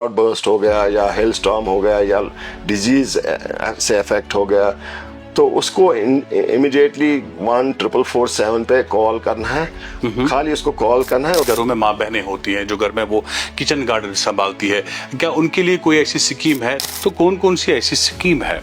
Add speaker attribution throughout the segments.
Speaker 1: Burst हो गया या हेल स्टॉर्म हो गया या डिजीज से अफेक्ट हो गया, तो उसको इमीडिएटली 1447 पे कॉल करना है। खाली उसको कॉल करना है।
Speaker 2: घरों में माँ बहनें होती हैं जो घर में वो किचन गार्डन संभालती है, क्या उनके लिए कोई ऐसी स्कीम है? तो कौन कौन सी ऐसी स्कीम है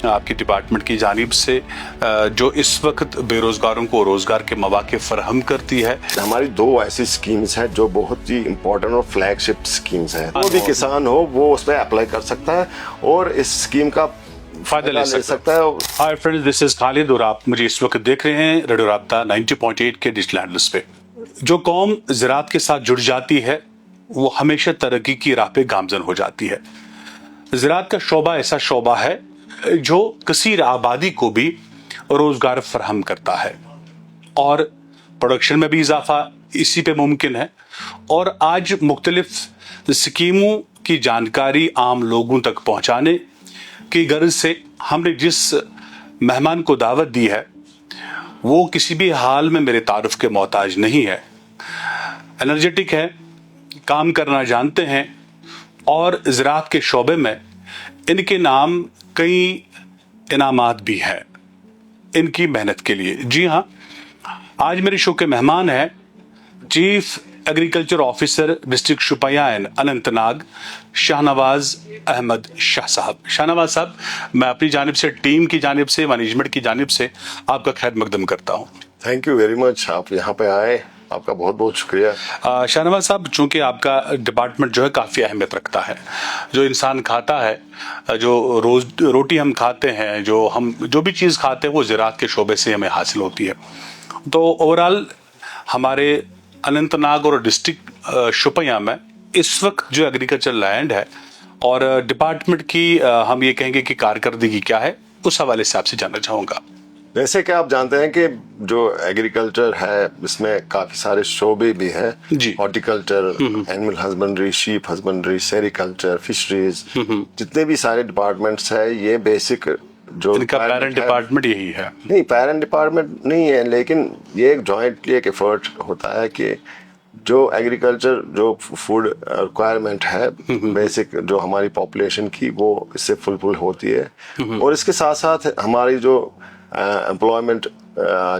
Speaker 2: आपकी डिपार्टमेंट की जानिब से जो इस वक्त बेरोजगारों को रोजगार के मौके फराहम करती है?
Speaker 1: हमारी 2 ऐसी स्कीम्स हैं जो बहुत ही इम्पोर्टेंट और फ्लैगशिप स्कीम्स हैं। कोई भी किसान हो वो उस पर अप्लाई कर सकता है और इस स्कीम का
Speaker 2: फायदा ले सकता है। Hi friends, this is Khalid और आप मुझे इस वक्त देख रहे हैं रेडियो राब्ता 90.8 के डिजिटल हैंडल्स पे। जो कौम ज़राअत के साथ जुड़ जाती है वो हमेशा तरक्की की राह पे गामजन हो जाती है। ज़राअत का शोबा ऐसा शोबा है जो कसीर आबादी को भी रोजगार फराहम करता है और प्रोडक्शन में भी इजाफा इसी पे मुमकिन है। और आज मुख्तलिफ स्कीमों की जानकारी आम लोगों तक पहुंचाने की गर्ज से हमने जिस मेहमान को दावत दी है वो किसी भी हाल में मेरे तारुफ के मोहताज नहीं है। एनर्जेटिक है, काम करना जानते हैं और ज़राअत के शोबे में इनके नाम कई इनामात भी हैं इनकी मेहनत के लिए। जी हाँ, आज मेरे शो के मेहमान हैं chief agriculture officer district Shopian Anantnag Shahnawaz Ahmad Shah साहब। शाहनवाज साहब, मैं अपनी जानिब से, टीम की जानिब से, मैनेजमेंट की जानिब से आपका खैर मकदम करता हूँ।
Speaker 1: थैंक यू वेरी मच, आप यहाँ पे आए, आपका बहुत बहुत शुक्रिया।
Speaker 2: शाहनवाज साहब, चूंकि आपका डिपार्टमेंट जो है काफ़ी अहमियत रखता है, जो इंसान खाता है, जो रोज रोटी हम खाते हैं, जो भी चीज़ खाते हैं वो ज़राअत के शोबे से हमें हासिल होती है। तो ओवरऑल हमारे अनंतनाग और डिस्ट्रिक्ट शुपियां में इस वक्त जो एग्रीकल्चर लैंड है और डिपार्टमेंट की हम ये कहेंगे कि कारकर्दगी क्या है, उस हवाले से आपसे जानना चाहूँगा।
Speaker 1: जैसे कि आप जानते हैं कि जो एग्रीकल्चर है इसमें काफी सारे शोबे भी हैं, horticulture, animal husbandry, sheep husbandry, sericulture, fisheries, जितने भी सारे डिपार्टमेंट्स है, ये बेसिक जो
Speaker 2: इनका पेरेंट डिपार्टमेंट यही है।
Speaker 1: नहीं, पेरेंट डिपार्टमेंट नहीं है, लेकिन ये एक जॉइंटली एक एफर्ट होता है कि जो एग्रीकल्चर जो फूड रिक्वायरमेंट है बेसिक जो हमारी पॉपुलेशन की, वो इससे फुलफिल होती है। और इसके साथ साथ हमारी जो एम्प्लॉयमेंट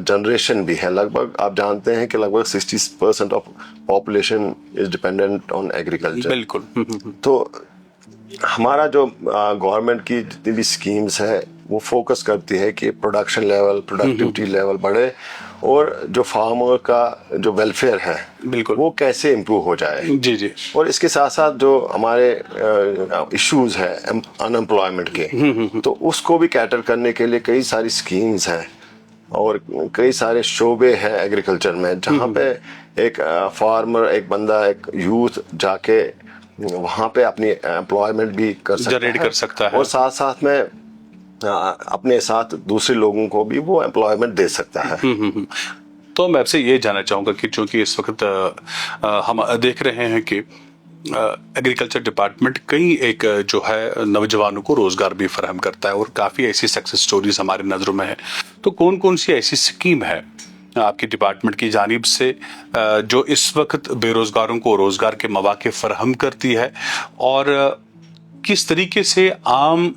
Speaker 1: जनरेशन भी है। लगभग आप जानते हैं कि लगभग 60% of population is dependent on agriculture.
Speaker 2: बिल्कुल।
Speaker 1: तो हमारा जो गवर्नमेंट की जितनी भी स्कीम्स है वो फोकस करती है कि प्रोडक्शन लेवल, प्रोडक्टिविटी लेवल बढ़े और जो फार्मर का जो वेलफेयर है
Speaker 2: बिल्कुल
Speaker 1: वो कैसे इम्प्रूव हो जाए।
Speaker 2: जी जी।
Speaker 1: और इसके साथ साथ जो हमारे इश्यूज है अनएम्प्लॉयमेंट के, तो उसको भी कैटर करने के लिए कई सारी स्कीम्स हैं और कई सारे शोबे हैं एग्रीकल्चर में, जहाँ पे एक फार्मर, एक बंदा, एक यूथ जाके वहाँ पे अपनी एम्प्लॉयमेंट भी
Speaker 2: जनरेट कर सकता है
Speaker 1: और साथ साथ में अपने साथ दूसरे लोगों को भी वो एम्प्लॉयमेंट दे सकता है।
Speaker 2: तो मैं आपसे ये जानना चाहूँगा कि चूंकि इस वक्त हम देख रहे हैं कि एग्रीकल्चर डिपार्टमेंट कई एक जो है नौजवानों को रोजगार भी फराहम करता है और काफ़ी ऐसी सक्सेस स्टोरीज हमारे नज़रों में है, तो कौन कौन सी ऐसी स्कीम है आपकी डिपार्टमेंट की जानिब से जो इस वक्त बेरोजगारों को रोजगार के मौके फराहम करती है और किस तरीके से आम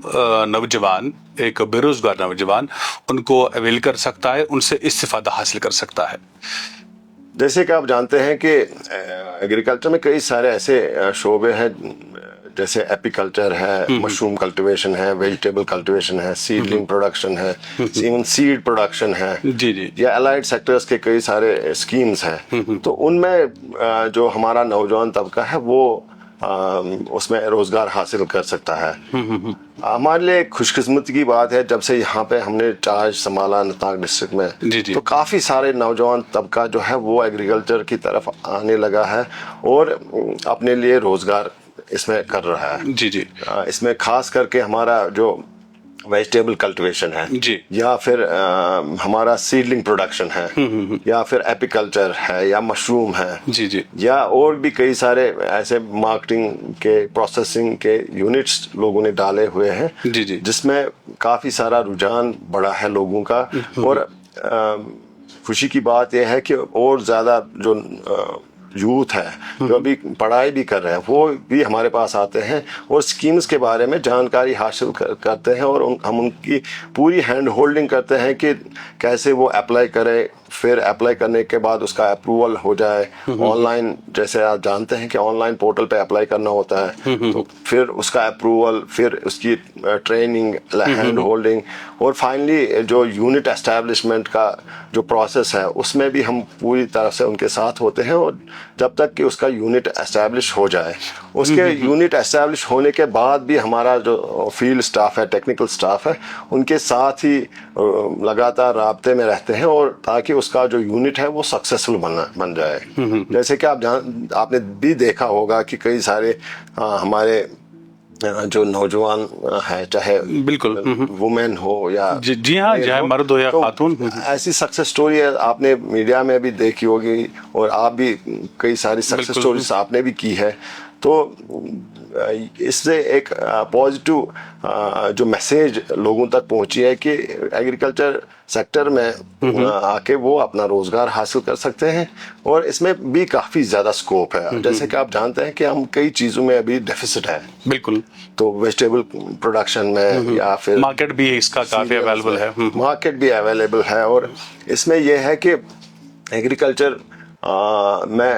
Speaker 2: नौजवान, एक बेरोजगार नौजवान, उनको अवेल कर सकता है, उनसे इस्तिफादा हासिल कर सकता है?
Speaker 1: जैसे कि आप जानते हैं कि एग्रीकल्चर में कई सारे ऐसे शोबे हैं, जैसे एपीकल्चर है, मशरूम कल्टीवेशन है, वेजिटेबल कल्टीवेशन है, सीडलिंग प्रोडक्शन है, इवन सीड प्रोडक्शन है,
Speaker 2: जी जी,
Speaker 1: या अलाइड सेक्टर्स के कई सारे स्कीम्स हैं। तो उनमें जो हमारा नौजवान तबका है वो उसमें रोजगार हासिल कर सकता है। हमारे लिए खुशकिस्मती की बात है, जब से यहाँ पे हमने चार्ज संभाला अनंतनाग डिस्ट्रिक्ट में,
Speaker 2: जी।
Speaker 1: तो काफी सारे नौजवान तबका जो है वो एग्रीकल्चर की तरफ आने लगा है और अपने लिए रोजगार इसमें कर रहा है।
Speaker 2: जी जी।
Speaker 1: इसमें खास करके हमारा जो वेजिटेबल कल्टीवेशन है
Speaker 2: जी,
Speaker 1: या फिर हमारा सीडलिंग प्रोडक्शन है, या फिर एपीकल्चर है, या मशरूम है,
Speaker 2: जी जी,
Speaker 1: या और भी कई सारे ऐसे मार्केटिंग के, प्रोसेसिंग के यूनिट्स लोगों ने डाले हुए हैं,
Speaker 2: जी जी,
Speaker 1: जिसमें काफी सारा रुझान बढ़ा है लोगों का। और खुशी की बात यह है कि और ज्यादा जो यूथ है जो अभी पढ़ाई भी कर रहे हैं वो भी हमारे पास आते हैं और स्कीम्स के बारे में जानकारी हासिल करते हैं और हम उनकी पूरी हैंड होल्डिंग करते हैं कि कैसे वो अप्लाई करें, फिर अप्लाई करने के बाद उसका अप्रूवल हो जाए ऑनलाइन। जैसे आप जानते हैं कि ऑनलाइन पोर्टल पे अप्लाई करना होता है, तो फिर उसका अप्रूवल, फिर उसकी ट्रेनिंग, हैंड होल्डिंग और फाइनली जो यूनिट एस्टैब्लिशमेंट का जो प्रोसेस है उसमें भी हम पूरी तरह से उनके साथ होते हैं। और जब तक कि उसका यूनिट एस्टैब्लिश हो जाए, उसके यूनिट एस्टैब्लिश होने के बाद भी हमारा जो फील्ड स्टाफ है, टेक्निकल स्टाफ है, उनके साथ ही लगातार राब्ते में रहते हैं और ताकि उसका जो यूनिट है वो सक्सेसफुल बन जाए। जैसे कि आपने भी देखा होगा कि कई सारे हमारे जो नौजवान है, चाहे
Speaker 2: बिल्कुल
Speaker 1: वुमेन हो या
Speaker 2: जी हाँ, चाहे मर्द हो या खातून,
Speaker 1: ऐसी सक्सेस स्टोरी आपने मीडिया में भी देखी होगी और आप भी कई सारी सक्सेस स्टोरीज आपने भी की है। तो इससे एक पॉजिटिव जो मैसेज लोगों तक पहुंची है कि एग्रीकल्चर सेक्टर में आके वो अपना रोजगार हासिल कर सकते हैं और इसमें भी काफी ज्यादा स्कोप है। जैसे कि आप जानते हैं कि हम कई चीजों में अभी डेफिसिट है,
Speaker 2: बिल्कुल, तो
Speaker 1: वेजिटेबल प्रोडक्शन में या फिर
Speaker 2: मार्केट भी इसका काफी अवेलेबल है,
Speaker 1: मार्केट भी अवेलेबल है। और इसमें यह है कि एग्रीकल्चर में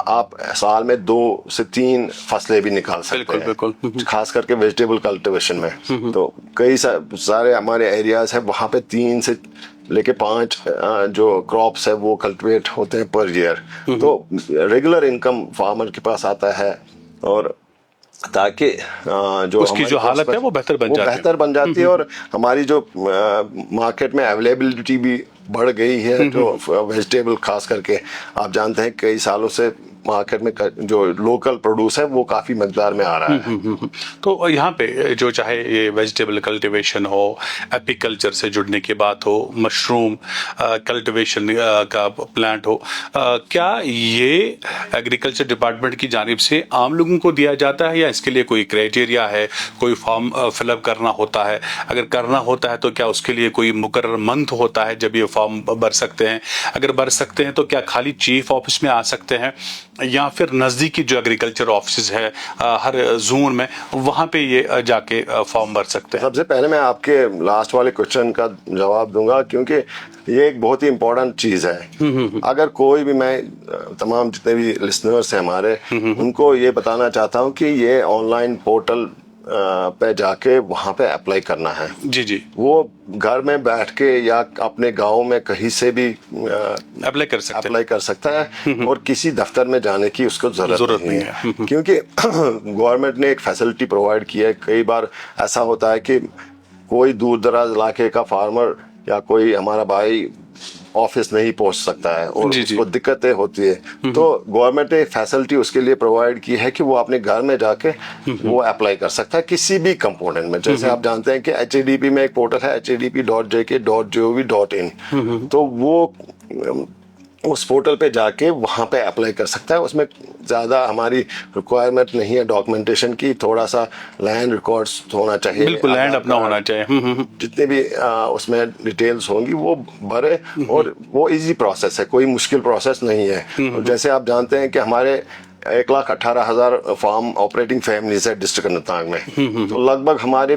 Speaker 1: आप साल में 2 से 3 फसलें भी निकाल सकते हैं, बिल्कुल, खास करके वेजिटेबल कल्टीवेशन में। तो कई सारे हमारे एरियाज है वहाँ पे 3 से लेके 5 जो क्रॉप्स है वो कल्टीवेट होते हैं पर ईयर। तो रेगुलर इनकम फार्मर के पास आता है और ताकि जो
Speaker 2: उसकी जो हालत है वो बेहतर बन जाती है
Speaker 1: और हमारी जो मार्केट में अवेलेबिलिटी भी बढ़ गई है। जो वेजिटेबल खास करके आप जानते हैं कई सालों से मार्केट में जो लोकल प्रोड्यूस है वो काफी मकदार में आ रहा है।
Speaker 2: तो यहाँ पे जो चाहे ये वेजिटेबल कल्टीवेशन हो, एपीकल्चर से जुड़ने की बात हो, मशरूम कल्टीवेशन का प्लांट हो, क्या ये एग्रीकल्चर डिपार्टमेंट की जानिब से आम लोगों को दिया जाता है या इसके लिए कोई क्राइटेरिया है, कोई फॉर्म फिलअप करना होता है? अगर करना होता है तो क्या उसके लिए कोई मुकर्रर मंथ होता है जब ये फॉर्म भर सकते हैं? अगर भर सकते हैं तो क्या खाली चीफ ऑफिस में आ सकते हैं या फिर नजदीकी जो एग्रीकल्चर ऑफिस है हर जोन में वहां पे ये जाके फॉर्म भर सकते हैं?
Speaker 1: सबसे पहले मैं आपके लास्ट वाले क्वेश्चन का जवाब दूंगा क्योंकि ये एक बहुत ही इम्पोर्टेंट चीज है। अगर कोई भी, मैं तमाम जितने भी लिसनर्स हैं हमारे, उनको ये बताना चाहता हूँ कि ये ऑनलाइन पोर्टल पे जाके वहां पे अप्लाई करना है।
Speaker 2: जी,
Speaker 1: वो घर में बैठ के या अपने गांव में कहीं से भी
Speaker 2: अप्लाई
Speaker 1: कर सकता है और किसी दफ्तर में जाने की उसको जरूरत नहीं है। क्योंकि गवर्नमेंट ने एक फैसिलिटी प्रोवाइड की है। कई बार ऐसा होता है कि कोई दूर दराज इलाके का फार्मर या कोई हमारा भाई ऑफिस नहीं पहुंच सकता है और उसको दिक्कतें होती है। तो गवर्नमेंट ने फैसिलिटी उसके लिए प्रोवाइड की है कि वो अपने घर में जाके वो अप्लाई कर सकता है किसी भी कंपोनेंट में। जैसे आप जानते हैं कि HADP में एक पोर्टल है HADP.jk.gov.in, तो वो उस पोर्टल पे जाके वहां पे अप्लाई कर सकता है। उसमें ज्यादा हमारी रिक्वायरमेंट नहीं है डॉक्यूमेंटेशन की, थोड़ा सा लैंड रिकॉर्ड्स होना चाहिए,
Speaker 2: बिल्कुल लैंड अपना होना चाहिए।
Speaker 1: जितने भी उसमें डिटेल्स होंगी वो भरे और वो इजी प्रोसेस है, कोई मुश्किल प्रोसेस नहीं है। जैसे आप जानते हैं कि हमारे 1,18,000 फार्म ऑपरेटिंग फैमिलीज है डिस्ट्रिक्ट अनंतनाग में, तो लगभग हमारे